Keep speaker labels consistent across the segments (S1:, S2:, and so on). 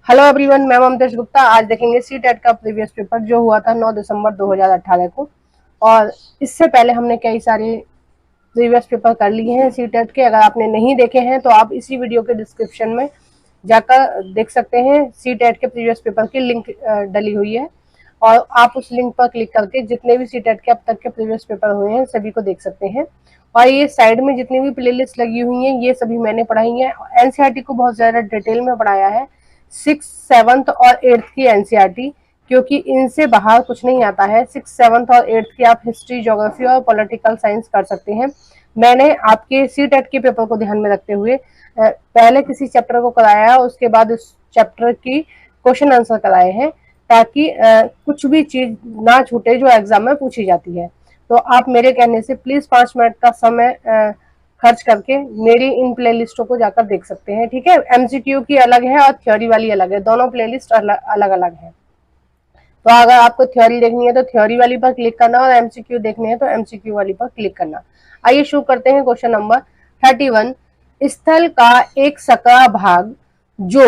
S1: Hello everyone, मैं ममतेश गुप्ता। आज देखेंगे सी टेट का प्रीवियस पेपर जो हुआ था 9 दिसंबर 2018 को। और इससे पहले हमने कई सारे प्रीवियस पेपर कर लिए हैं सी टेट के। अगर आपने नहीं देखे हैं तो आप इसी वीडियो के डिस्क्रिप्शन में जाकर देख सकते हैं। सी टेट के प्रीवियस पेपर की लिंक डली हुई है और आप उस लिंक पर क्लिक करके जितने भी सी टेट के अब तक के प्रीवियस पेपर हुए हैं सभी को देख सकते हैं। और ये साइड में जितनी भी प्लेलिस्ट लगी हुई हैं ये सभी मैंने पढ़ाई है। एनसीईआरटी को बहुत ज्यादा डिटेल में पढ़ाया है, 6th, 7th और 8th की एनसीईआरटी, क्योंकि इनसे बाहर कुछ नहीं आता है। 6th, 7th और 8th की आप हिस्ट्री, ज्योग्राफी और पॉलिटिकल साइंस कर सकते हैं। मैंने आपके सी टेट के पेपर को ध्यान में रखते हुए पहले किसी चैप्टर को कराया, उसके बाद उस चैप्टर की क्वेश्चन आंसर कराए हैं, ताकि कुछ भी चीज ना छूटे जो एग्जाम में पूछी जाती है। तो आप मेरे कहने से प्लीज 5 मिनट का समय खर्च करके मेरी इन प्लेलिस्टों को जाकर देख सकते हैं। ठीक है, एमसीक्यू की अलग है और थ्योरी वाली अलग है, दोनों प्लेलिस्ट अलग अलग है। तो अगर आपको थ्योरी देखनी है तो थ्योरी वाली पर क्लिक करना और एमसीक्यू देखनी है तो एमसीक्यू वाली पर क्लिक करना। आइए शुरू करते हैं। क्वेश्चन नंबर 31, स्थल का एक सकरा भाग जो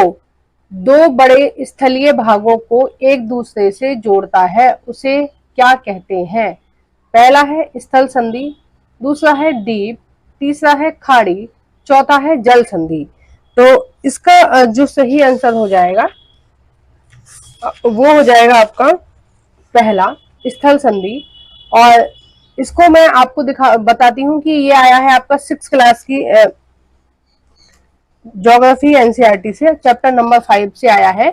S1: दो बड़े स्थलीय भागों को एक दूसरे से जोड़ता है उसे क्या कहते हैं? पहला है स्थल संधि, दूसरा है द्वीप, तीसरा है खाड़ी, चौथा है जल संधि। तो इसका जो सही आंसर हो जाएगा वो हो जाएगा आपका पहला, स्थल संधि। और इसको मैं आपको बताती हूँ कि ये आया है आपका 6th क्लास की ज्योग्राफी एनसीईआरटी से, चैप्टर नंबर 5 से आया है।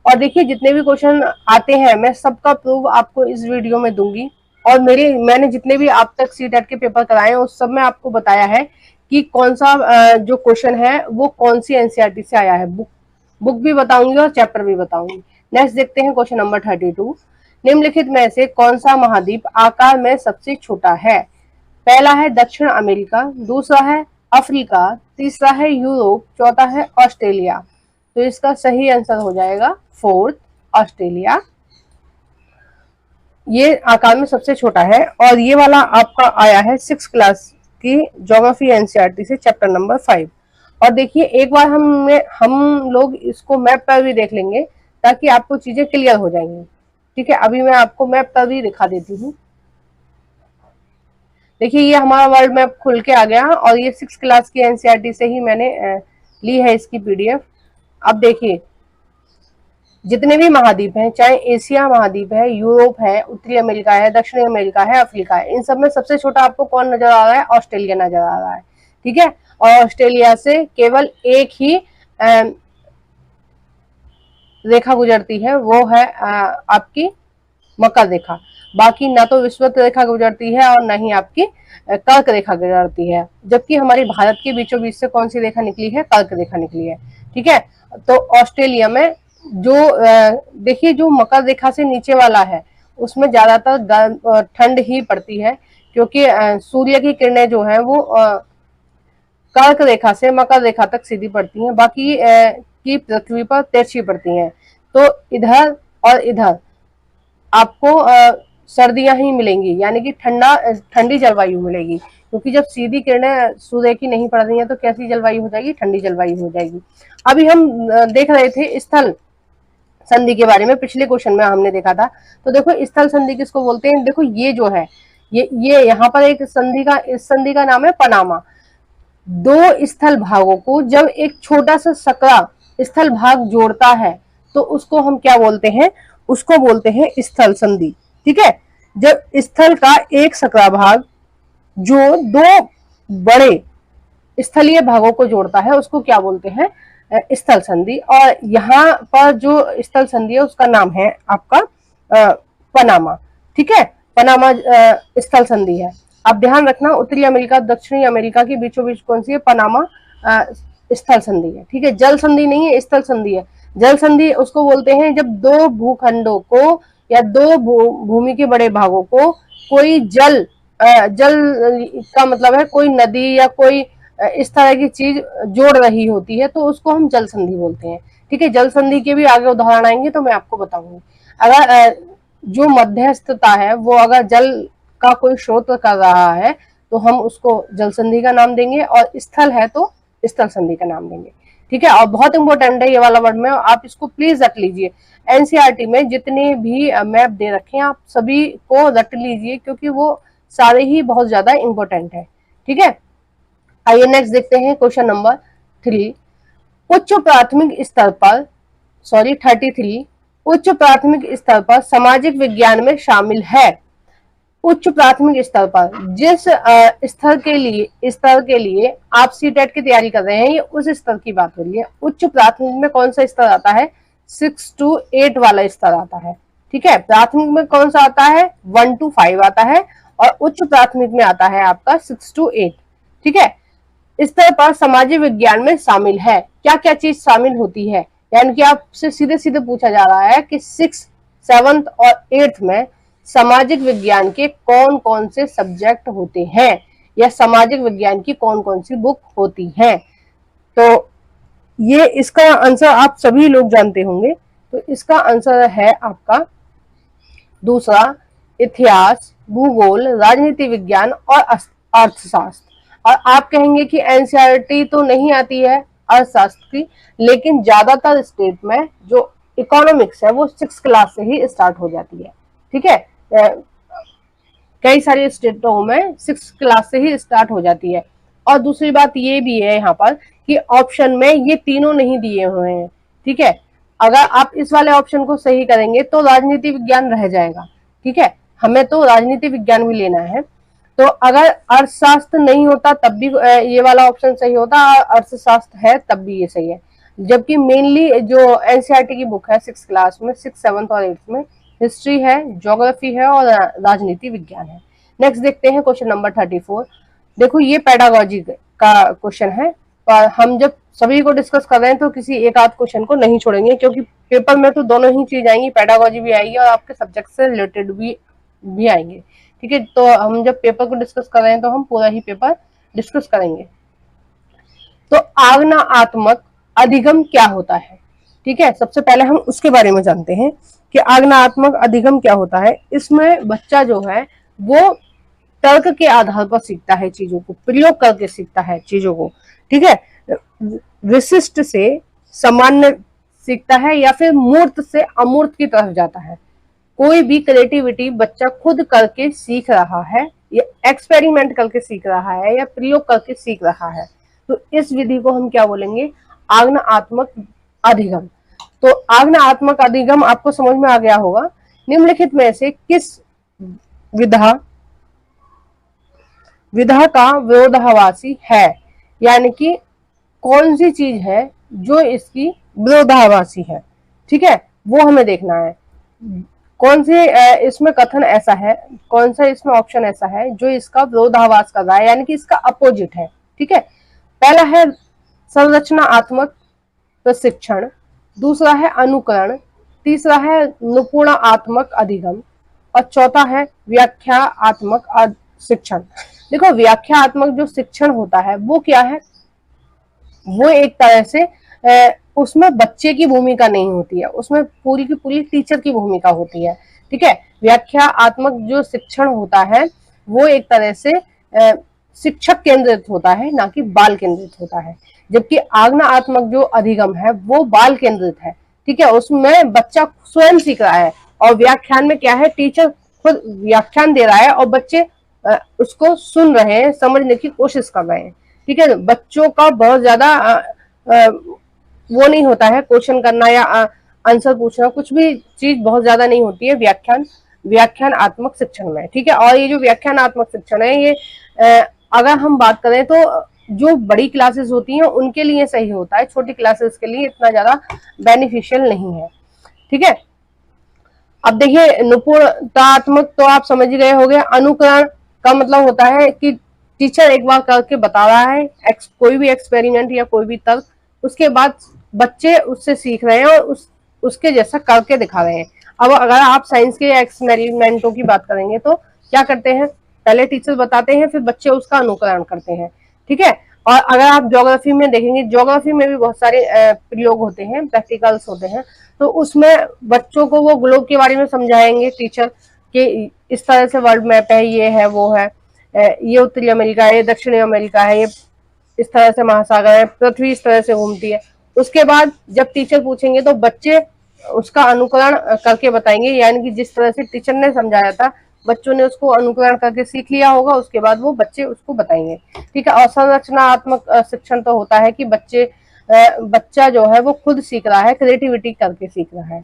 S1: और देखिए जितने भी क्वेश्चन आते हैं मैं सबका प्रूफ आपको इस वीडियो में दूंगी। और मैंने जितने भी आप तक सी टेट के पेपर कराए हैं उस सब में आपको बताया है कि कौन सा जो क्वेश्चन है वो कौन सी एनसीईआरटी से आया है। बुक भी बताऊंगी और चैप्टर भी बताऊंगी। नेक्स्ट देखते हैं क्वेश्चन नंबर 32, निम्नलिखित में से कौन सा महाद्वीप आकार में सबसे छोटा है? पहला है दक्षिण अमेरिका, दूसरा है अफ्रीका, तीसरा है यूरोप, चौथा है ऑस्ट्रेलिया। तो इसका सही आंसर हो जाएगा 4th, ऑस्ट्रेलिया। ये आकार में सबसे छोटा है। और ये वाला आपका आया है 6th क्लास की ज्योग्राफी एनसीईआरटी से, चैप्टर नंबर 5। और देखिए एक बार हम लोग इसको मैप पर भी देख लेंगे ताकि आपको चीजें क्लियर हो जाएंगी। ठीक है, अभी मैं आपको मैप पर भी दिखा देती हूँ। देखिए ये हमारा वर्ल्ड मैप खुल के आ गया और ये 6th क्लास की एनसीईआरटी से ही मैंने ली है इसकी पीडीएफ। अब देखिए जितने भी महाद्वीप हैं, चाहे एशिया महाद्वीप है, यूरोप है, उत्तरी अमेरिका है, दक्षिणी अमेरिका है, अफ्रीका है, इन सब में सबसे छोटा आपको कौन नजर आ रहा है? ऑस्ट्रेलिया नजर आ रहा है। ठीक है, और ऑस्ट्रेलिया से केवल एक ही रेखा गुजरती है, वो है आपकी मकर रेखा। बाकी ना तो विषुवत रेखा गुजरती है और ना ही आपकी कर्क रेखा गुजरती है। जबकि हमारी भारत के बीचों बीच से कौन सी रेखा निकली है? कर्क रेखा निकली है। ठीक है, तो ऑस्ट्रेलिया में जो देखिए जो मकर रेखा से नीचे वाला है उसमें ज्यादातर ठंड ही पड़ती है, क्योंकि सूर्य की किरणें जो है वो कर्क रेखा से मकर रेखा तक सीधी पड़ती हैं, बाकी की पृथ्वी पर तिरछी पड़ती हैं। तो इधर और इधर आपको सर्दियां ही मिलेंगी, यानी कि ठंडी जलवायु मिलेगी, क्योंकि जब सीधी किरणें सूर्य की नहीं पड़ रही हैं तो कैसी जलवायु हो जाएगी? ठंडी जलवायु हो जाएगी। अभी हम देख रहे थे स्थल संधि के बारे में, पिछले क्वेश्चन में हमने देखा था। तो देखो स्थल संधि किसको बोलते हैं? देखो ये जो है ये यहाँ पर एक संधि का, इस संधि का नाम है पनामा। दो स्थल भागों को जब एक छोटा सा सकरा स्थल भाग जोड़ता है तो उसको हम क्या बोलते हैं? उसको बोलते हैं स्थल संधि। ठीक है, जब स्थल का एक सकरा भाग जो दो बड़े स्थलीय भागों को जोड़ता है उसको क्या बोलते हैं? स्थल संधि। और यहाँ पर जो स्थल संधि है उसका नाम है आपका पनामा। ठीक है, पनामा स्थल संधि है। अब ध्यान रखना उत्तरी अमेरिका दक्षिणी अमेरिका के बीचों बीच कौन सी है? पनामा स्थल संधि है। ठीक है, जल संधि नहीं है, स्थल संधि है। जल संधि उसको बोलते हैं जब दो भूखंडों को या दो भूमि के बड़े भागों को कोई जल का मतलब है कोई नदी या कोई इस तरह की चीज जोड़ रही होती है तो उसको हम जल संधि बोलते हैं। ठीक है, जल संधि के भी आगे उदाहरण आएंगे तो मैं आपको बताऊंगी। अगर जो मध्यस्थता है वो अगर जल का कोई स्रोत कर रहा है तो हम उसको जल संधि का नाम देंगे, और स्थल है तो स्थल संधि का नाम देंगे। ठीक है, और बहुत इंपॉर्टेंट है ये वाला वर्ड में, आप इसको प्लीज रट लीजिए। एनसीईआरटी में जितने भी मैप दे रखे हैं आप सभी को रट लीजिए, क्योंकि वो सारे ही बहुत ज्यादा इंपॉर्टेंट है। ठीक है, आइए नेक्स्ट देखते हैं क्वेश्चन नंबर 3। उच्च प्राथमिक स्तर पर 33 उच्च प्राथमिक स्तर पर सामाजिक विज्ञान में शामिल है। उच्च प्राथमिक स्तर पर जिस स्तर के लिए आप सीटेट की तैयारी कर रहे हैं, ये उस स्तर की बात हो रही है। उच्च प्राथमिक में कौन सा स्तर आता है? 6 to 8 वाला स्तर आता है। ठीक है, प्राथमिक में कौन सा आता है? 1 to 5 आता है, और उच्च प्राथमिक में आता है आपका 6 to 8। ठीक है, स्तर पर सामाजिक विज्ञान में शामिल है। क्या क्या चीज शामिल होती है? यानी कि आपसे सीधे सीधे पूछा जा रहा है कि 6, 7 और 8 में सामाजिक विज्ञान के कौन कौन से सब्जेक्ट होते हैं, या सामाजिक विज्ञान की कौन कौन सी बुक होती हैं। तो ये इसका आंसर आप सभी लोग जानते होंगे। तो इसका आंसर है आपका दूसरा, इतिहास, भूगोल, राजनीति विज्ञान और अर्थशास्त्र। और आप कहेंगे कि एनसीईआरटी तो नहीं आती है अर्थशास्त्र की, लेकिन ज्यादातर स्टेट में जो इकोनॉमिक्स है वो 6 क्लास से ही स्टार्ट हो जाती है। ठीक है, कई सारे स्टेटों में 6 क्लास से ही स्टार्ट हो जाती है। और दूसरी बात ये भी है यहाँ पर कि ऑप्शन में ये तीनों नहीं दिए हुए हैं। ठीक है, अगर आप इस वाले ऑप्शन को सही करेंगे तो राजनीति विज्ञान रह जाएगा। ठीक है, हमें तो राजनीति विज्ञान भी लेना है। तो अगर अर्थशास्त्र नहीं होता तब भी ये वाला ऑप्शन सही होता, अर्थशास्त्र है तब भी ये सही है। जबकि मेनली जो एनसीईआरटी की बुक है 6 क्लास में, 6, 7 और 8 में हिस्ट्री है, ज्योग्राफी है और राजनीति विज्ञान है। नेक्स्ट देखते हैं क्वेश्चन नंबर 34। देखो ये पेडागोजी का क्वेश्चन है, और हम जब सभी को डिस्कस कर रहे हैं तो किसी एक आध क्वेश्चन को नहीं छोड़ेंगे, क्योंकि पेपर में तो दोनों ही चीज आएंगी, पेडागोजी भी आएगी और आपके सब्जेक्ट से रिलेटेड भी आएंगे। ठीक है, तो हम जब पेपर को डिस्कस कर रहे हैं तो हम पूरा ही पेपर डिस्कस करेंगे। तो आग्नात्मक अधिगम क्या होता है? ठीक है, सबसे पहले हम उसके बारे में जानते हैं कि आग्नात्मक अधिगम क्या होता है। इसमें बच्चा जो है वो तर्क के आधार पर सीखता है चीजों को, प्रयोग करके सीखता है चीजों को। ठीक है, विशिष्ट से सामान्य सीखता है, या फिर मूर्त से अमूर्त की तरफ जाता है। कोई भी क्रिएटिविटी बच्चा खुद करके सीख रहा है, या एक्सपेरिमेंट करके सीख रहा है, या प्रयोग करके सीख रहा है, तो इस विधि को हम क्या बोलेंगे? आग्नात्मक अधिगम। तो आग्नात्मक अधिगम आपको समझ में आ गया होगा। निम्नलिखित में से किस विधा का विरोधाभासी है? यानी कि कौन सी चीज है जो इसकी विरोधाभासी है? ठीक है, वो हमें देखना है। कौन से इसमें कथन ऐसा है, कौन सा इसमें ऑप्शन ऐसा है जो इसका विरोधाभास कर रहा है, यानी कि इसका अपोजिट है। ठीक है, पहला है संरचनात्मक प्रशिक्षण, दूसरा है अनुकरण, तीसरा है निपुणात्मक अधिगम, और चौथा है व्याख्यात्मक शिक्षण। देखो, व्याख्यात्मक जो शिक्षण होता है वो क्या है? वो एक तरह से उसमें बच्चे की भूमिका नहीं होती है, उसमें पूरी की पूरी टीचर की भूमिका होती है। ठीक है, व्याख्यात्मक जो शिक्षण होता है वो एक तरह से शिक्षक केंद्रित होता है, ना कि बाल केंद्रित होता है। जबकि आग्नात्मक जो अधिगम है वो बाल केंद्रित है। ठीक है, उसमें बच्चा स्वयं सीख रहा है, और व्याख्यान में क्या है? टीचर खुद व्याख्यान दे रहा है और बच्चे उसको सुन रहे हैं, समझने की कोशिश कर रहे हैं। ठीक है, बच्चों का बहुत ज्यादा वो नहीं होता है, क्वेश्चन करना या आंसर पूछना, कुछ भी चीज बहुत ज्यादा नहीं होती है व्याख्यानात्मक शिक्षण में। ठीक है, और ये जो व्याख्यानात्मक शिक्षण है ये अगर हम बात करें तो जो बड़ी क्लासेस होती हैं उनके लिए सही होता है, छोटी क्लासेस के लिए इतना ज्यादा बेनिफिशियल नहीं है। ठीक है, अब देखिए निपुणतात्मक तो आप समझ गए होंगे। अनुकरण का मतलब होता है कि टीचर एक बार करके बता रहा है कोई भी एक्सपेरिमेंट या कोई भी तर्क, उसके बाद बच्चे उससे सीख रहे हैं और उसके जैसा करके दिखा रहे हैं। अब अगर आप साइंस के एक्सपेरिमेंटों की बात करेंगे तो क्या करते हैं? पहले टीचर बताते हैं, फिर बच्चे उसका अनुकरण करते हैं। ठीक है, और अगर आप ज्योग्राफी में देखेंगे, ज्योग्राफी में भी बहुत सारे प्रयोग होते हैं, प्रैक्टिकल्स होते हैं, तो उसमें बच्चों को वो ग्लोब के बारे में समझाएंगे टीचर कि इस तरह से वर्ल्ड मैप है, ये है, वो है, ये उत्तरी अमेरिका है, ये दक्षिणी अमेरिका है, ये इस तरह से महासागर है, पृथ्वी इस तरह से घूमती है। उसके बाद जब टीचर पूछेंगे तो बच्चे उसका अनुकरण करके बताएंगे, यानी कि जिस तरह से टीचर ने समझाया था बच्चों ने उसको अनुकरण करके सीख लिया होगा, उसके बाद वो बच्चे उसको बताएंगे। ठीक है। और संरचनात्मक शिक्षण तो होता है कि बच्चा जो है वो खुद सीख रहा है, क्रिएटिविटी करके सीख रहा है।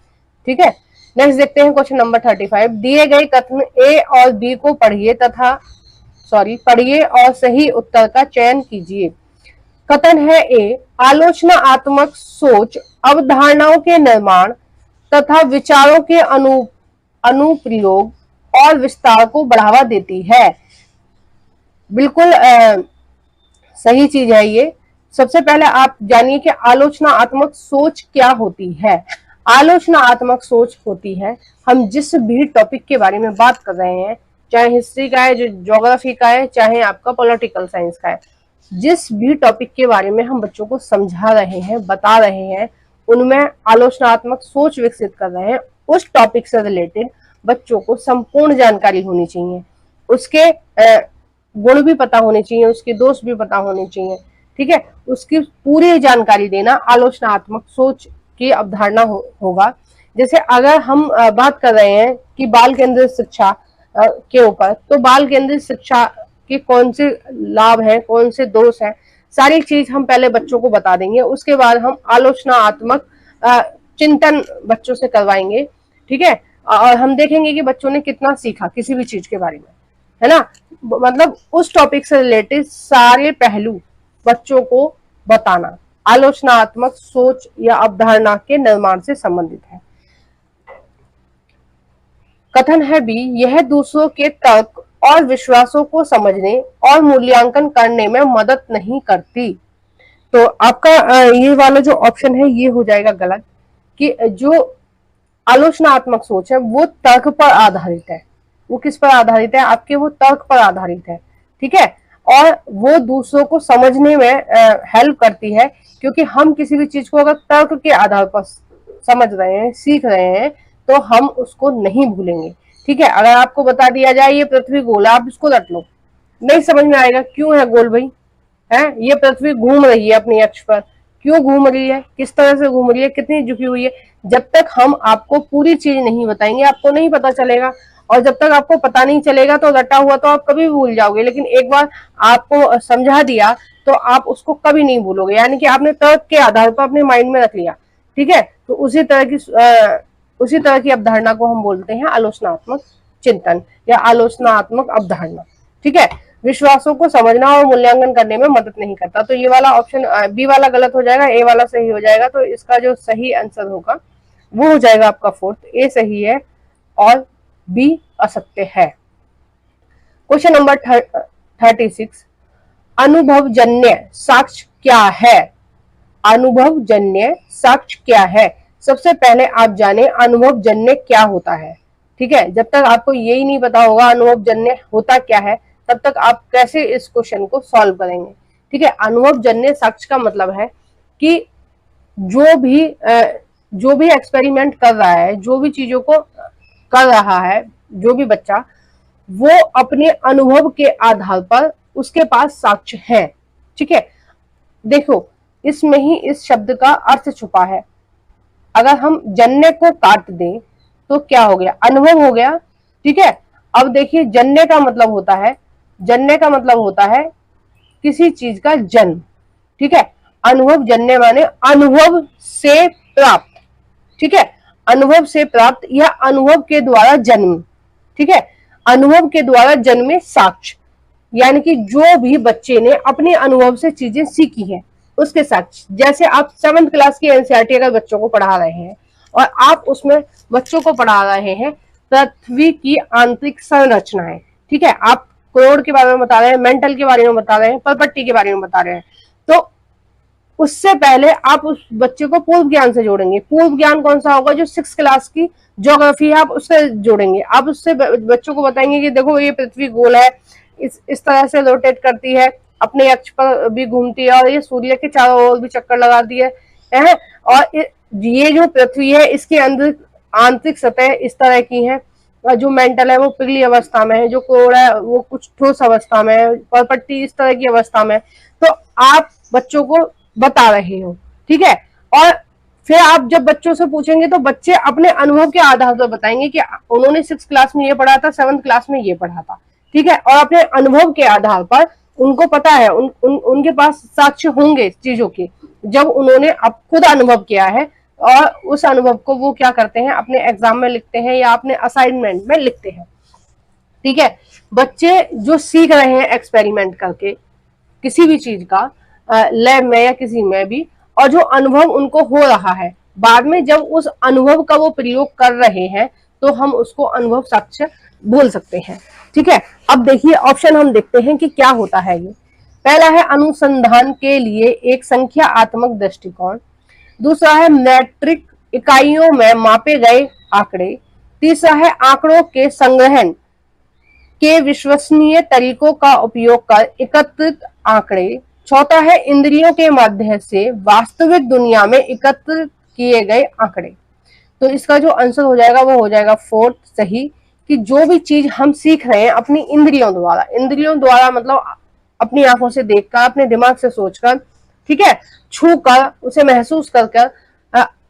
S1: ठीक है। नेक्स्ट देखते हैं क्वेश्चन नंबर 35। दिए गए कथन ए और बी को पढ़िए और सही उत्तर का चयन कीजिए। कथन है ए, आलोचनात्मक सोच अवधारणाओं के निर्माण तथा विचारों के अनुप्रयोग और विस्तार को बढ़ावा देती है। बिल्कुल सही चीज है ये। सबसे पहले आप जानिए कि आलोचनात्मक सोच क्या होती है। आलोचनात्मक सोच होती है, हम जिस भी टॉपिक के बारे में बात कर रहे हैं, चाहे हिस्ट्री का है, जो ज्योग्राफी का है, चाहे आपका पॉलिटिकल साइंस का है, जिस भी टॉपिक के बारे में हम बच्चों को समझा रहे हैं, बता रहे हैं, उनमें आलोचनात्मक सोच विकसित कर रहे हैं। उस टॉपिक से रिलेटेड बच्चों को संपूर्ण जानकारी होनी चाहिए, उसके गुण भी पता होने चाहिए, उसके दोष भी पता होने चाहिए। ठीक है। उसकी पूरी जानकारी देना आलोचनात्मक सोच की अवधारणा होगा। जैसे अगर हम बात कर रहे हैं कि बाल केंद्रित शिक्षा के ऊपर, तो बाल केंद्रित शिक्षा के कौन से लाभ हैं, कौन से दोष हैं, सारी चीज हम पहले बच्चों को बता देंगे। उसके बाद हम आलोचनात्मक चिंतन बच्चों से करवाएंगे। ठीक है। और हम देखेंगे कि बच्चों ने कितना सीखा किसी भी चीज के बारे में, है ना। मतलब उस टॉपिक से रिलेटेड सारे पहलू बच्चों को बताना आलोचनात्मक सोच या अवधारणा के निर्माण से संबंधित है। कथन है बी, यह दूसरों के तर्क और विश्वासों को समझने और मूल्यांकन करने में मदद नहीं करती। तो आपका ये वाला जो ऑप्शन है ये हो जाएगा गलत, कि जो आलोचनात्मक सोच है वो तर्क पर आधारित है। वो किस पर आधारित है? आपके वो तर्क पर आधारित है। ठीक है। और वो दूसरों को समझने में हेल्प करती है, क्योंकि हम किसी भी चीज को अगर तर्क के आधार पर समझ रहे हैं, सीख रहे हैं, तो हम उसको नहीं भूलेंगे। ठीक है। अगर आपको बता दिया जाए ये पृथ्वी गोल है, आप इसको रट लो, नहीं समझ में आएगा क्यों है गोल भाई, है ये पृथ्वी घूम रही है अपनी अक्ष पर, क्यों घूम रही है, किस तरह से घूम रही है, कितनी झुकी हुई है। जब तक हम आपको पूरी चीज नहीं बताएंगे आपको नहीं पता चलेगा, और जब तक आपको पता नहीं चलेगा तो रटा हुआ तो आप कभी भी भूल जाओगे, लेकिन एक बार आपको समझा दिया तो आप उसको कभी नहीं भूलोगे, यानी कि आपने तर्क के आधार पर अपने माइंड में रख लिया। ठीक है। तो उसी तरह की अवधारणा को हम बोलते हैं आलोचनात्मक चिंतन या आलोचनात्मक अवधारणा। ठीक है। विश्वासों को समझना और मूल्यांकन करने में मदद नहीं करता। तो ये वाला ऑप्शन बी वाला गलत हो जाएगा, ए वाला सही हो जाएगा। तो इसका जो सही आंसर होगा वो हो जाएगा आपका फोर्थ, ए सही है और बी असत्य है। क्वेश्चन नंबर 36, अनुभवजन्य साक्ष्य क्या है? अनुभवजन्य साक्ष्य क्या है? सबसे पहले आप जाने अनुभवजन्य क्या होता है। ठीक है। जब तक आपको यही नहीं पता होगा अनुभवजन्य होता क्या है, तब तक आप कैसे इस क्वेश्चन को सॉल्व करेंगे। ठीक है। अनुभवजन्य साक्ष्य का मतलब है कि जो भी एक्सपेरिमेंट कर रहा है, जो भी चीजों को कर रहा है, जो भी बच्चा, वो अपने अनुभव के आधार पर उसके पास साक्ष्य है। ठीक है। देखो इसमें ही इस शब्द का अर्थ छुपा है। अगर हम जन्य को काट दें तो क्या हो गया? अनुभव हो गया। ठीक है। अब देखिए जन्य का मतलब होता है किसी चीज का जन्म। ठीक है। अनुभव जन्य माने अनुभव से प्राप्त। ठीक है। अनुभव से प्राप्त या अनुभव के द्वारा जन्म। ठीक है। अनुभव के द्वारा जन्मे साक्ष्य, यानी कि जो भी बच्चे ने अपने अनुभव से चीजें सीखी है उसके साक्ष्य। जैसे आप 7th क्लास की एनसीईआरटी अगर बच्चों को पढ़ा रहे हैं और आप उसमें बच्चों को पढ़ा रहे हैं पृथ्वी की आंतरिक संरचनाएं। ठीक है। आप करोड़ के बारे में बता रहे हैं, मेंटल के बारे में बता रहे हैं, परपट्टी के बारे में बता रहे हैं, तो उससे पहले आप उस बच्चे को पूर्व ज्ञान से जोड़ेंगे। पूर्व ज्ञान कौन सा होगा? जो 6th क्लास की ज्योग्राफी है, आप उससे जोड़ेंगे। आप उससे बच्चों को बताएंगे कि देखो ये पृथ्वी गोल है, इस तरह से रोटेट करती है, अपने अक्ष पर भी घूमती है, और ये सूर्य के चारों ओर भी चक्कर लगाती है। और ये जो पृथ्वी है इसके अंदर आंतरिक सतह इस तरह की है, जो मेंटल है वो पिघली अवस्था में है, जो कोड़ है वो कुछ ठोस अवस्था में है, परपट्टी इस तरह की अवस्था में। तो आप बच्चों को बता रहे हो। ठीक है। और फिर आप जब बच्चों से पूछेंगे तो बच्चे अपने अनुभव के आधार पर बताएंगे कि उन्होंने 6th क्लास में ये पढ़ा था, 7th क्लास में ये पढ़ा था, ठीक है। और अपने अनुभव के आधार पर उनको पता है, उनके पास साक्ष्य होंगे चीजों के, जब उन्होंने अब खुद अनुभव किया है, और उस अनुभव को वो क्या करते हैं, अपने एग्जाम में लिखते हैं या अपने असाइनमेंट में लिखते हैं, ठीक है। बच्चे जो सीख रहे हैं एक्सपेरिमेंट करके किसी भी चीज का, लैब में या किसी में भी, और जो अनुभव उनको हो रहा है, बाद में जब उस अनुभव का वो प्रयोग कर रहे हैं तो हम उसको अनुभव साक्ष्य बोल सकते हैं, ठीक है। अब देखिए ऑप्शन हम देखते हैं कि क्या होता है ये। पहला है अनुसंधान के लिए एक संख्यात्मक दृष्टिकोण, दूसरा है मैट्रिक इकाइयों में मापे गए आंकड़े, तीसरा है आंकड़ों के संग्रहण के विश्वसनीय तरीकों का उपयोग कर एकत्रित आंकड़े, चौथा है इंद्रियों के माध्यम से वास्तविक दुनिया में एकत्रित किए गए आंकड़े। तो इसका जो आंसर हो जाएगा वो हो जाएगा फोर्थ सही, कि जो भी चीज हम सीख रहे हैं अपनी इंद्रियों द्वारा मतलब अपनी आंखों से देखकर, अपने दिमाग से सोचकर, ठीक है, छू कर, उसे महसूस कर,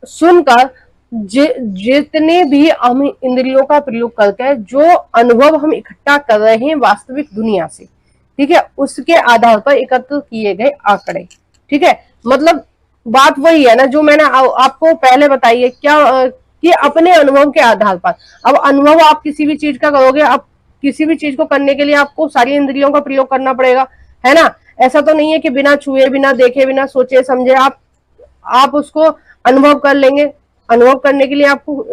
S1: सुनकर, जितने भी हम इंद्रियों का प्रयोग करके जो अनुभव हम इकट्ठा कर रहे हैं वास्तविक दुनिया से, ठीक है, उसके आधार पर एकत्र किए गए आंकड़े, ठीक है। मतलब बात वही है ना जो मैंने आपको पहले बताई है, क्या कि अपने अनुभव के आधार पर। अब अनुभव आप किसी भी चीज का करोगे, आप किसी भी चीज को करने के लिए आपको सारी इंद्रियों का प्रयोग करना पड़ेगा, है ना। ऐसा तो नहीं है कि बिना छुए, बिना देखे, बिना सोचे समझे आप उसको अनुभव कर लेंगे। अनुभव करने के लिए आपको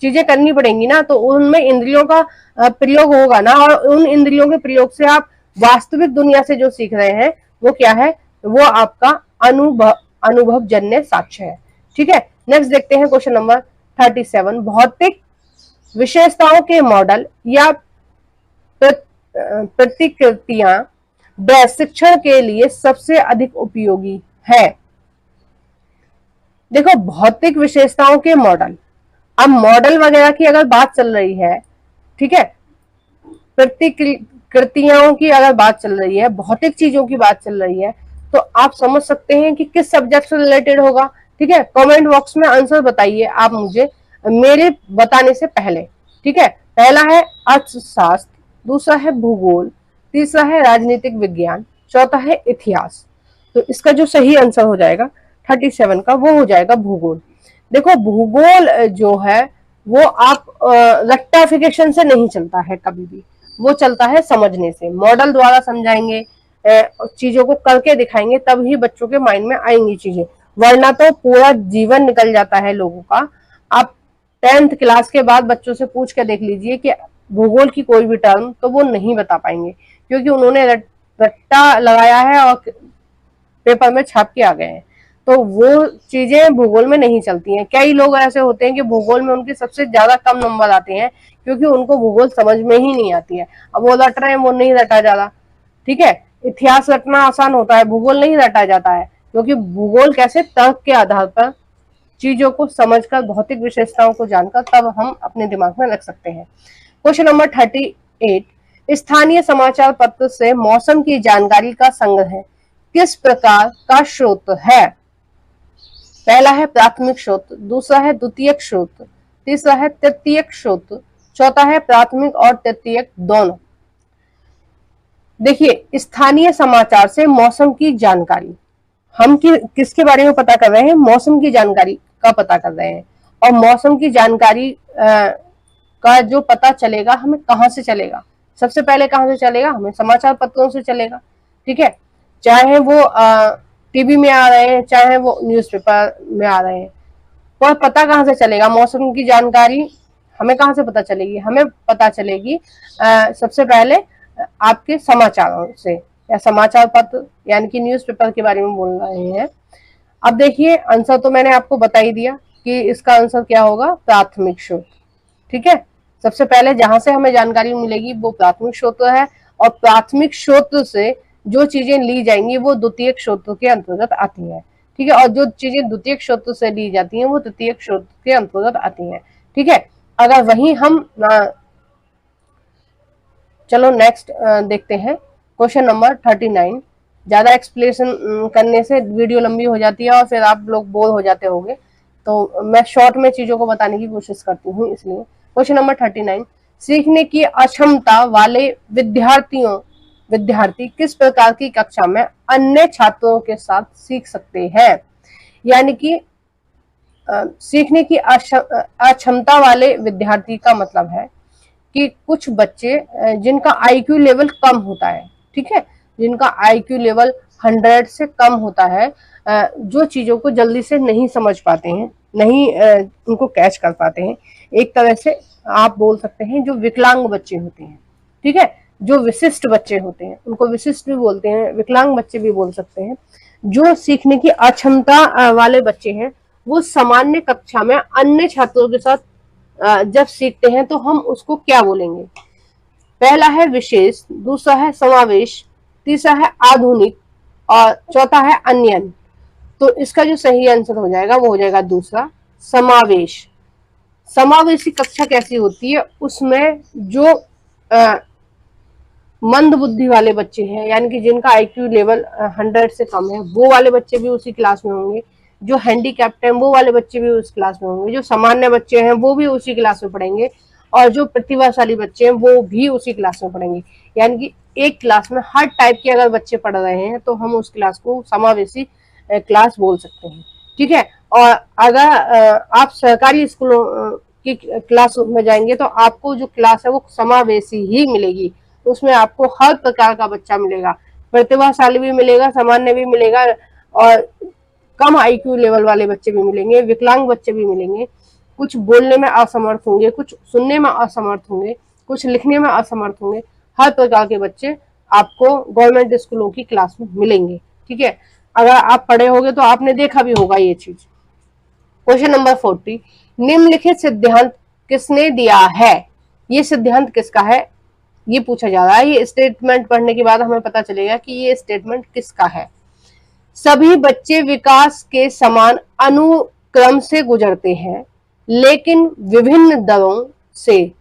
S1: चीजें करनी पड़ेंगी ना, तो उनमें इंद्रियों का प्रयोग होगा ना, और उन इंद्रियों के प्रयोग से आप वास्तविक दुनिया से जो सीख रहे हैं वो क्या है, वो आपका अनुभव जन्य साक्ष्य है, ठीक है। नेक्स्ट देखते हैं क्वेश्चन नंबर 37। भौतिक विशेषताओं के मॉडल या प्रतिकृतियां शिक्षण के लिए सबसे अधिक उपयोगी है। देखो भौतिक विशेषताओं के मॉडल, अब मॉडल वगैरह की अगर बात चल रही है, ठीक है, प्रतिकृतियों की अगर बात चल रही है, भौतिक चीजों की बात चल रही है, तो आप समझ सकते हैं कि किस सब्जेक्ट से रिलेटेड होगा, ठीक है। कमेंट बॉक्स में आंसर बताइए आप मुझे मेरे बताने से पहले, ठीक है। पहला है अर्थशास्त्र, दूसरा है भूगोल, तीसरा है राजनीतिक विज्ञान, चौथा है इतिहास। तो इसका जो सही आंसर हो जाएगा 37 का वो हो जाएगा भूगोल। देखो भूगोल जो है वो आप रट्टाफिकेशन से नहीं चलता है कभी भी, वो चलता है समझने से। मॉडल द्वारा समझाएंगे, चीजों को करके दिखाएंगे, तब ही बच्चों के माइंड में आएंगी चीजें, वरना तो पूरा जीवन निकल जाता है लोगों का। आप 10th क्लास के बाद बच्चों से पूछ के देख लीजिए कि भूगोल की कोई भी टर्म, तो वो नहीं बता पाएंगे, क्योंकि उन्होंने रट्टा लगाया है और पेपर में छाप के आ गए हैं, तो वो चीजें भूगोल में नहीं चलती हैं। कई लोग ऐसे होते हैं कि भूगोल में उनके सबसे ज्यादा कम नंबर आते हैं, क्योंकि उनको भूगोल समझ में ही नहीं आती है। अब वो रट रहे हैं, वो नहीं रटा जाता, ठीक है। इतिहास रटना आसान होता है, भूगोल नहीं रटा जाता है, क्योंकि भूगोल कैसे तर्क के आधार पर चीजों को समझकर, भौतिक विशेषताओं को जानकर तब हम अपने दिमाग में रख सकते हैं। Question number 38। स्थानीय समाचार पत्र से मौसम की जानकारी का संग्रह किस प्रकार का स्रोत है। पहला है प्राथमिक स्रोत, दूसरा है द्वितीयक स्रोत, तीसरा है तृतीयक स्रोत, चौथा है प्राथमिक और तृतीयक दोनों। देखिए स्थानीय समाचार से मौसम की जानकारी, हम किसके बारे में पता कर रहे हैं, मौसम की जानकारी का पता कर रहे हैं। और मौसम की जानकारी का जो पता चलेगा हमें कहां से चलेगा, सबसे पहले कहां से चलेगा, हमें समाचार पत्रों से चलेगा, ठीक है। चाहे वो टीवी में आ रहे हैं, चाहे वो न्यूज़पेपर में आ रहे हैं, पर पता कहां से चलेगा, मौसम की जानकारी हमें कहां से पता चलेगी, हमें पता चलेगी सबसे पहले आपके समाचारों से, या समाचार पत्र यानी कि न्यूज़पेपर के बारे में बोल रहे हैं। अब देखिए आंसर तो मैंने आपको बता ही दिया कि इसका आंसर क्या होगा, प्राथमिक स्रोत, ठीक है। सबसे पहले जहां से हमें जानकारी मिलेगी वो प्राथमिक स्रोत है, और प्राथमिक स्रोत से जो चीजें ली जाएंगी वो द्वितीयक स्रोत के अंतर्गत आती है, ठीक है। और जो चीजें द्वितीयक स्रोत से ली जाती हैं वो तृतीयक स्रोत के अंतर्गत आती हैं, ठीक है। अगर वही हम चलो नेक्स्ट देखते हैं क्वेश्चन नंबर 39। ज्यादा एक्सप्लेनेशन करने से वीडियो लंबी हो जाती है और फिर आप लोग बोर हो जाते होंगे, तो मैं शॉर्ट में चीजों को बताने की कोशिश करती हूँ इसलिए। क्वेश्चन नंबर 39, सीखने की अक्षमता वाले विद्यार्थी किस प्रकार की कक्षा में अन्य छात्रों के साथ सीख सकते हैं? यानी कि सीखने की अक्षमता वाले विद्यार्थी का मतलब है कि कुछ बच्चे जिनका आईक्यू लेवल कम होता है, ठीक है, जिनका आईक्यू लेवल 100 से कम होता है, जो चीजों को जल्दी से नहीं समझ पाते हैं, नहीं उनको कैच कर पाते हैं, एक तरह से आप बोल सकते हैं जो विकलांग बच्चे होते हैं, ठीक है, जो विशिष्ट बच्चे होते हैं उनको विशिष्ट भी बोलते हैं, विकलांग बच्चे भी बोल सकते हैं। जो सीखने की अक्षमता वाले बच्चे हैं वो सामान्य कक्षा में अन्य छात्रों के साथ जब सीखते हैं तो हम उसको क्या बोलेंगे? पहला है विशेष, दूसरा है समावेश, तीसरा है आधुनिक और चौथा है अन्य। तो इसका जो सही आंसर हो जाएगा वो हो जाएगा दूसरा, समावेश। समावेशी कक्षा कैसी होती है? उसमें जो मंद बुद्धि वाले बच्चे हैं, यानी कि जिनका आईक्यू लेवल 100 से कम है, वो वाले बच्चे भी उसी क्लास में होंगे, जो हैंडीकैप्ट हैं वो वाले बच्चे भी उस क्लास में होंगे, जो सामान्य बच्चे हैं वो भी उसी क्लास में पढ़ेंगे, और जो प्रतिभाशाली बच्चे हैं वो भी उसी क्लास में पढ़ेंगे। यानी कि एक क्लास में हर टाइप के अगर बच्चे पढ़ रहे हैं तो हम उस क्लास को समावेशी क्लास बोल सकते हैं, ठीक है। और अगर आप सरकारी स्कूलों की क्लास में जाएंगे तो आपको जो क्लास है वो समावेशी ही मिलेगी, उसमें आपको हर प्रकार का बच्चा मिलेगा, प्रतिभाशाली भी मिलेगा, सामान्य भी मिलेगा, और कम आईक्यू लेवल वाले बच्चे भी मिलेंगे, विकलांग बच्चे भी मिलेंगे, कुछ बोलने में असमर्थ होंगे, कुछ सुनने में असमर्थ होंगे, कुछ लिखने में असमर्थ होंगे। हर प्रकार के बच्चे आपको गवर्नमेंट स्कूलों की क्लास में मिलेंगे, ठीक है। अगर आप पढ़े होंगे तो आपने देखा भी होगा ये चीज। क्वेश्चन नंबर 40, निम्नलिखित सिद्धांत किसने दिया है? ये सिद्धांत किसका है ये पूछा जा रहा है। ये स्टेटमेंट पढ़ने के बाद हमें पता चलेगा कि ये स्टेटमेंट किसका है। सभी बच्चे विकास के समान अनुक्रम से गुजरते हैं, लेकिन विभिन्न दरों से।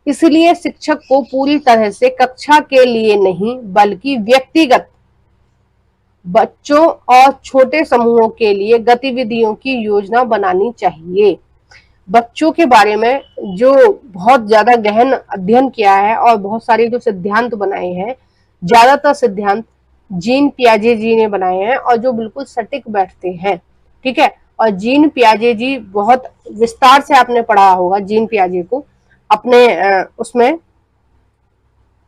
S1: इसलिए शिक्षक को पूरी तरह से कक्षा के लिए नहीं बल्कि व्यक्तिगत बच्चों और छोटे समूहों के लिए गतिविधियों की योजना बनानी चाहिए। बच्चों के बारे में जो बहुत ज्यादा गहन अध्ययन किया है और बहुत सारे जो सिद्धांत बनाए हैं, ज्यादातर सिद्धांत जीन पियाजे जी ने बनाए हैं और जो बिल्कुल सटीक बैठते हैं, ठीक है। और जीन पियाजे जी बहुत विस्तार से आपने पढ़ा होगा जीन पियाजे को अपने उसमें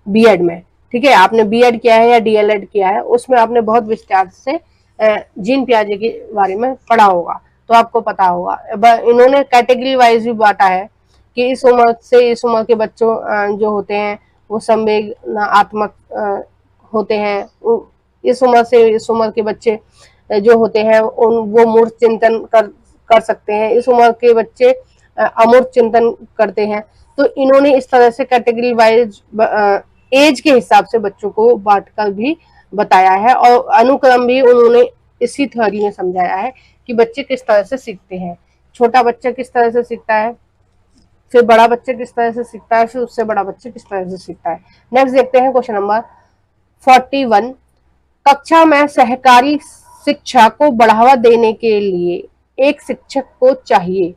S1: बीएड में, ठीक है, आपने बीएड किया है या डीएलएड किया है उसमें आपने बहुत विस्तार से जीन पियाजे के बारे में पढ़ा होगा, तो आपको पता होगा। इन्होंने कैटेगरी वाइज भी बांटा है कि इस उम्र से इस उम्र के बच्चों जो होते हैं वो संवेदनात्मक होते हैं, इस उम्र से इस उम्र के बच्चे जो होते हैं वो मूर्त चिंतन कर सकते हैं, इस उम्र के बच्चे अमूर्त चिंतन करते हैं। तो इन्होंने इस तरह से कैटेगरी वाइज एज के हिसाब से बच्चों को बांटकर भी बताया है, और अनुक्रम भी उन्होंने इसी थ्योरी में समझाया है कि बच्चे किस तरह से सीखते हैं। छोटा बच्चा किस तरह से सीखता है, फिर बड़ा बच्चा किस तरह से सीखता है, फिर उससे बड़ा बच्चा किस तरह से सीखता है। नेक्स्ट देखते हैं क्वेश्चन नंबर 41, कक्षा में सहकारी शिक्षा को बढ़ावा देने के लिए एक शिक्षक को चाहिए।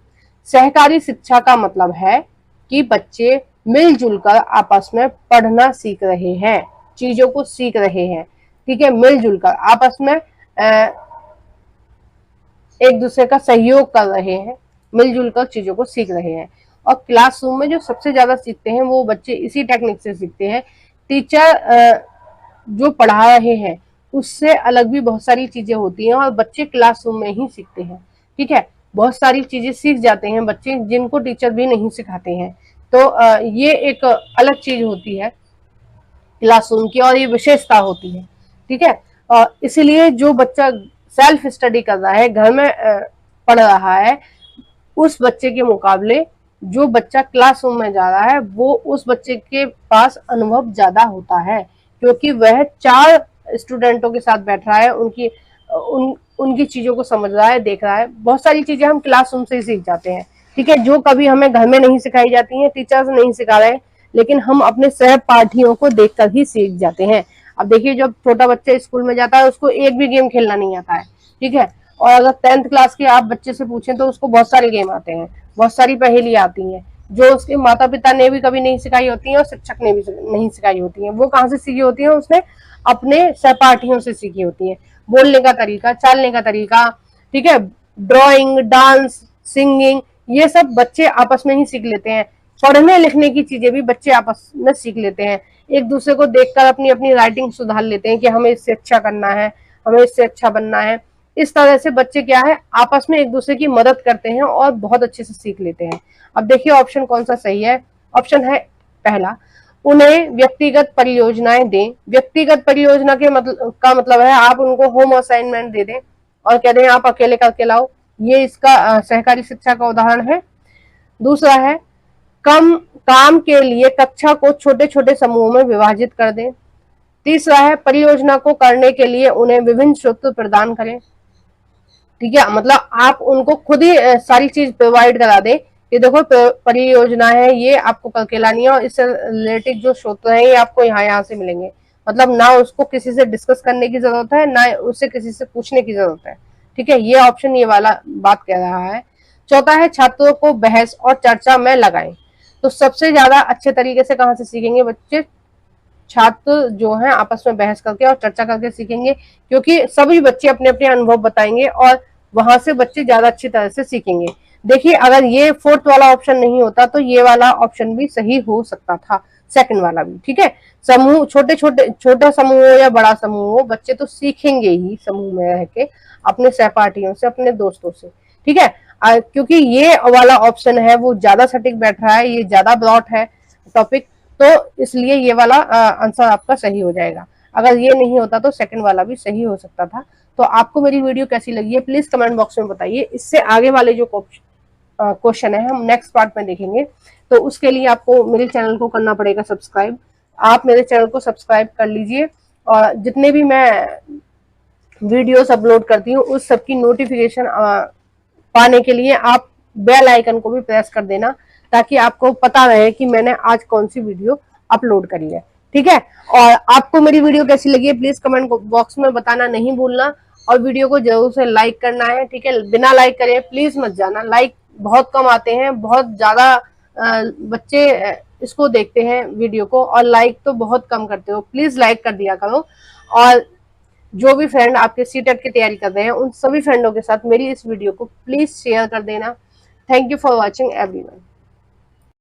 S1: सहकारी शिक्षा का मतलब है कि बच्चे मिलजुल कर आपस में पढ़ना सीख रहे हैं, चीजों को सीख रहे हैं, ठीक है, मिलजुल कर आपस में एक दूसरे का सहयोग कर रहे हैं, मिलजुल कर चीजों को सीख रहे हैं। और क्लासरूम में जो सबसे ज्यादा सीखते हैं वो बच्चे इसी टेक्निक से सीखते हैं। टीचर जो पढ़ा रहे हैं उससे अलग भी बहुत सारी चीजें होती हैं और बच्चे क्लासरूम में ही सीखते हैं, ठीक है, बहुत सारी चीजें सीख जाते हैं बच्चे जिनको टीचर भी नहीं सिखाते हैं। तो ये एक अलग चीज होती है क्लासरूम की और ये विशेषता होती है, ठीक है। और इसलिए जो बच्चा सेल्फ स्टडी कर रहा है, घर में पढ़ रहा है, उस बच्चे के मुकाबले जो बच्चा क्लासरूम में जा रहा है वो उस बच्चे के पास अनुभव ज्यादा होता है, क्योंकि वह 4 स्टूडेंटों के साथ बैठ रहा है, उनकी चीजों को समझ रहा है, देख रहा है। बहुत सारी चीजें हम क्लासरूम से ही सीख जाते हैं, ठीक है, जो कभी हमें घर में नहीं सिखाई जाती हैं, टीचर्स नहीं सिखा रहे, लेकिन हम अपने सहपाठियों को देखकर ही सीख जाते हैं। अब देखिए जब छोटा बच्चा स्कूल में जाता है उसको एक भी गेम खेलना नहीं आता है, ठीक है। और अगर 10th क्लास के आप बच्चे से पूछें तो उसको बहुत सारे गेम आते हैं, बहुत सारी पहेली आती हैं जो उसके माता पिता ने भी कभी नहीं सिखाई होती है और शिक्षक ने भी नहीं सिखाई होती है। वो कहाँ से सीखी होती है, उसने अपने सहपाठियों से सीखी होती है। बोलने का तरीका, चालने का तरीका, ठीक है, ड्राइंग, डांस, सिंगिंग, ये सब बच्चे आपस में ही सीख लेते हैं। पढ़ने लिखने की चीजें भी बच्चे आपस में सीख लेते हैं, एक दूसरे को देखकर अपनी अपनी राइटिंग सुधार लेते हैं कि हमें इससे अच्छा करना है, हमें इससे अच्छा बनना है। इस तरह से बच्चे क्या है आपस में एक दूसरे की मदद करते हैं और बहुत अच्छे से सीख लेते हैं। अब देखिए ऑप्शन कौन सा सही है। ऑप्शन है पहला, उन्हें व्यक्तिगत परियोजनाएं दें। व्यक्तिगत परियोजना के मतलब है आप उनको होम असाइनमेंट दे दें और कह दें आप अकेले करके लाओ। ये इसका सहकारी शिक्षा का उदाहरण है। दूसरा है कम काम के लिए कक्षा को छोटे छोटे समूहों में विभाजित कर दें। तीसरा है परियोजना को करने के लिए उन्हें विभिन्न स्रोत प्रदान करें, ठीक है, मतलब आप उनको खुद ही सारी चीज प्रोवाइड करा दें कि देखो परियोजना है ये आपको करके लानी है और इससे रिलेटेड जो स्रोत है ये आपको यहाँ से मिलेंगे। मतलब ना उसको किसी से डिस्कस करने की जरूरत है, ना उससे किसी से पूछने की जरूरत है, ठीक है। ये ऑप्शन ये वाला बात कह रहा है। चौथा है छात्रों को बहस और चर्चा में लगाएं। तो सबसे ज्यादा अच्छे तरीके से कहाँ से सीखेंगे बच्चे, छात्र जो हैं आपस में बहस करके और चर्चा करके सीखेंगे, क्योंकि सभी बच्चे अपने अपने अनुभव बताएंगे और वहां से बच्चे ज्यादा अच्छी तरह से सीखेंगे। देखिए अगर ये फोर्थ वाला ऑप्शन नहीं होता तो ये वाला ऑप्शन भी सही हो सकता था, सेकंड वाला भी, ठीक है। समूह छोटे छोटे, छोटा समूह हो या बड़ा समूह हो, बच्चे तो सीखेंगे ही समूह में रह के अपने सहपाठियों से, अपने दोस्तों से, ठीक है। क्योंकि ये वाला ऑप्शन है वो ज्यादा सटीक बैठ रहा है, ये ज्यादा ब्रॉड है टॉपिक, तो इसलिए ये वाला आंसर आपका सही हो जाएगा। अगर ये नहीं होता तो सेकंड वाला भी सही हो सकता था। तो आपको मेरी वीडियो कैसी लगी है प्लीज कमेंट बॉक्स में बताइए। इससे आगे वाले जो क्वेश्चन है हम नेक्स्ट पार्ट में देखेंगे, तो उसके लिए आपको मेरे चैनल को करना पड़ेगा सब्सक्राइब। आप मेरे चैनल को सब्सक्राइब कर लीजिए और जितने भी मैं वीडियोस अपलोड करती हूँ उस सबकी नोटिफिकेशन पाने के लिए आप बेल आइकन को भी प्रेस कर देना, ताकि आपको पता रहे कि मैंने आज कौन सी वीडियो अपलोड करी है, ठीक है। और आपको मेरी वीडियो कैसी लगी है प्लीज कमेंट बॉक्स में बताना नहीं भूलना और वीडियो को जरूर से लाइक करना है, ठीक है। बिना लाइक करे प्लीज मत जाना, लाइक बहुत कम आते हैं, बहुत ज्यादा बच्चे इसको देखते हैं वीडियो को और लाइक तो बहुत कम करते हो, प्लीज लाइक कर दिया करो। और जो भी फ्रेंड आपके सीटेट की तैयारी कर रहे हैं उन सभी फ्रेंडों के साथ मेरी इस वीडियो को प्लीज शेयर कर देना। Thank you for watching everyone.